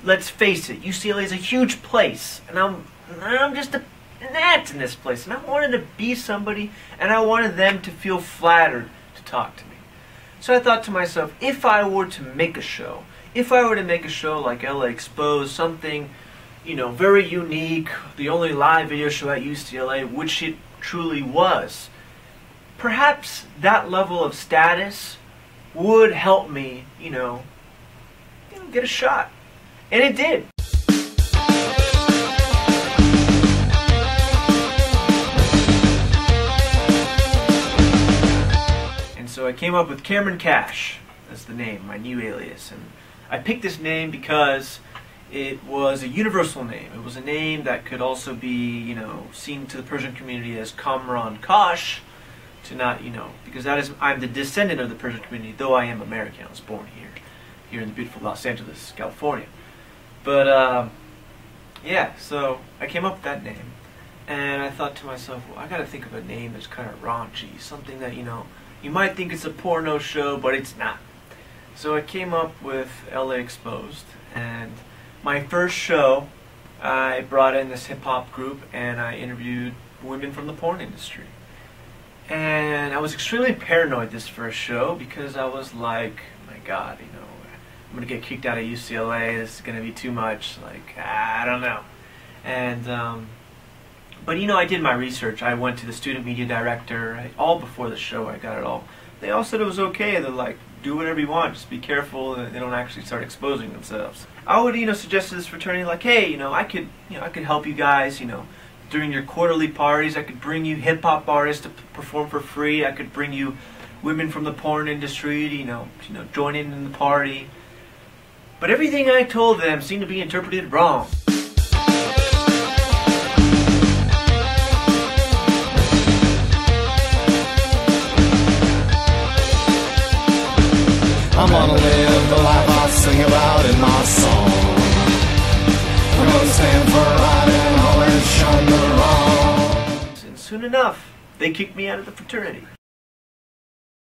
let's face it, UCLA is a huge place, and I'm just an ant in this place, and I wanted to be somebody, and I wanted them to feel flattered to talk to me. So I thought to myself, if I were to make a show, like LA Exposed, something, you know, very unique, the only live video show at UCLA, which it truly was, perhaps that level of status would help me, you know, get a shot. And it did. And so I came up with Cameron Cash as the name, my new alias. And I picked this name because it was a universal name. It was a name that could also be, you know, seen to the Persian community as Kamran Kash, to not, you know, because I'm the descendant of the Persian community, though I am American. I was born here in the beautiful Los Angeles, California. But yeah, so I came up with that name, and I thought to myself, well, I gotta think of a name that's kind of raunchy, something that, you know, you might think it's a porno show, but it's not. So I came up with LA Exposed, and my first show, I brought in this hip-hop group, and I interviewed women from the porn industry. And I was extremely paranoid this first show, because I was like, my God, you know, I'm going to get kicked out of UCLA, this is going to be too much, like, I don't know. And, but you know, I did my research. I went to the student media director, all before the show, I got it all. They all said it was okay, they're like, do whatever you want, just be careful, and they don't actually start exposing themselves. I would, you know, suggest to this fraternity, like, hey, you know, I could help you guys, you know, during your quarterly parties. I could bring you hip-hop artists to perform for free. I could bring you women from the porn industry to, you know, join in the party. But everything I told them seemed to be interpreted wrong. I'm gonna live the life I sing about in my song. I'm gonna stand for right and always shun the wrong. And soon enough, they kicked me out of the fraternity.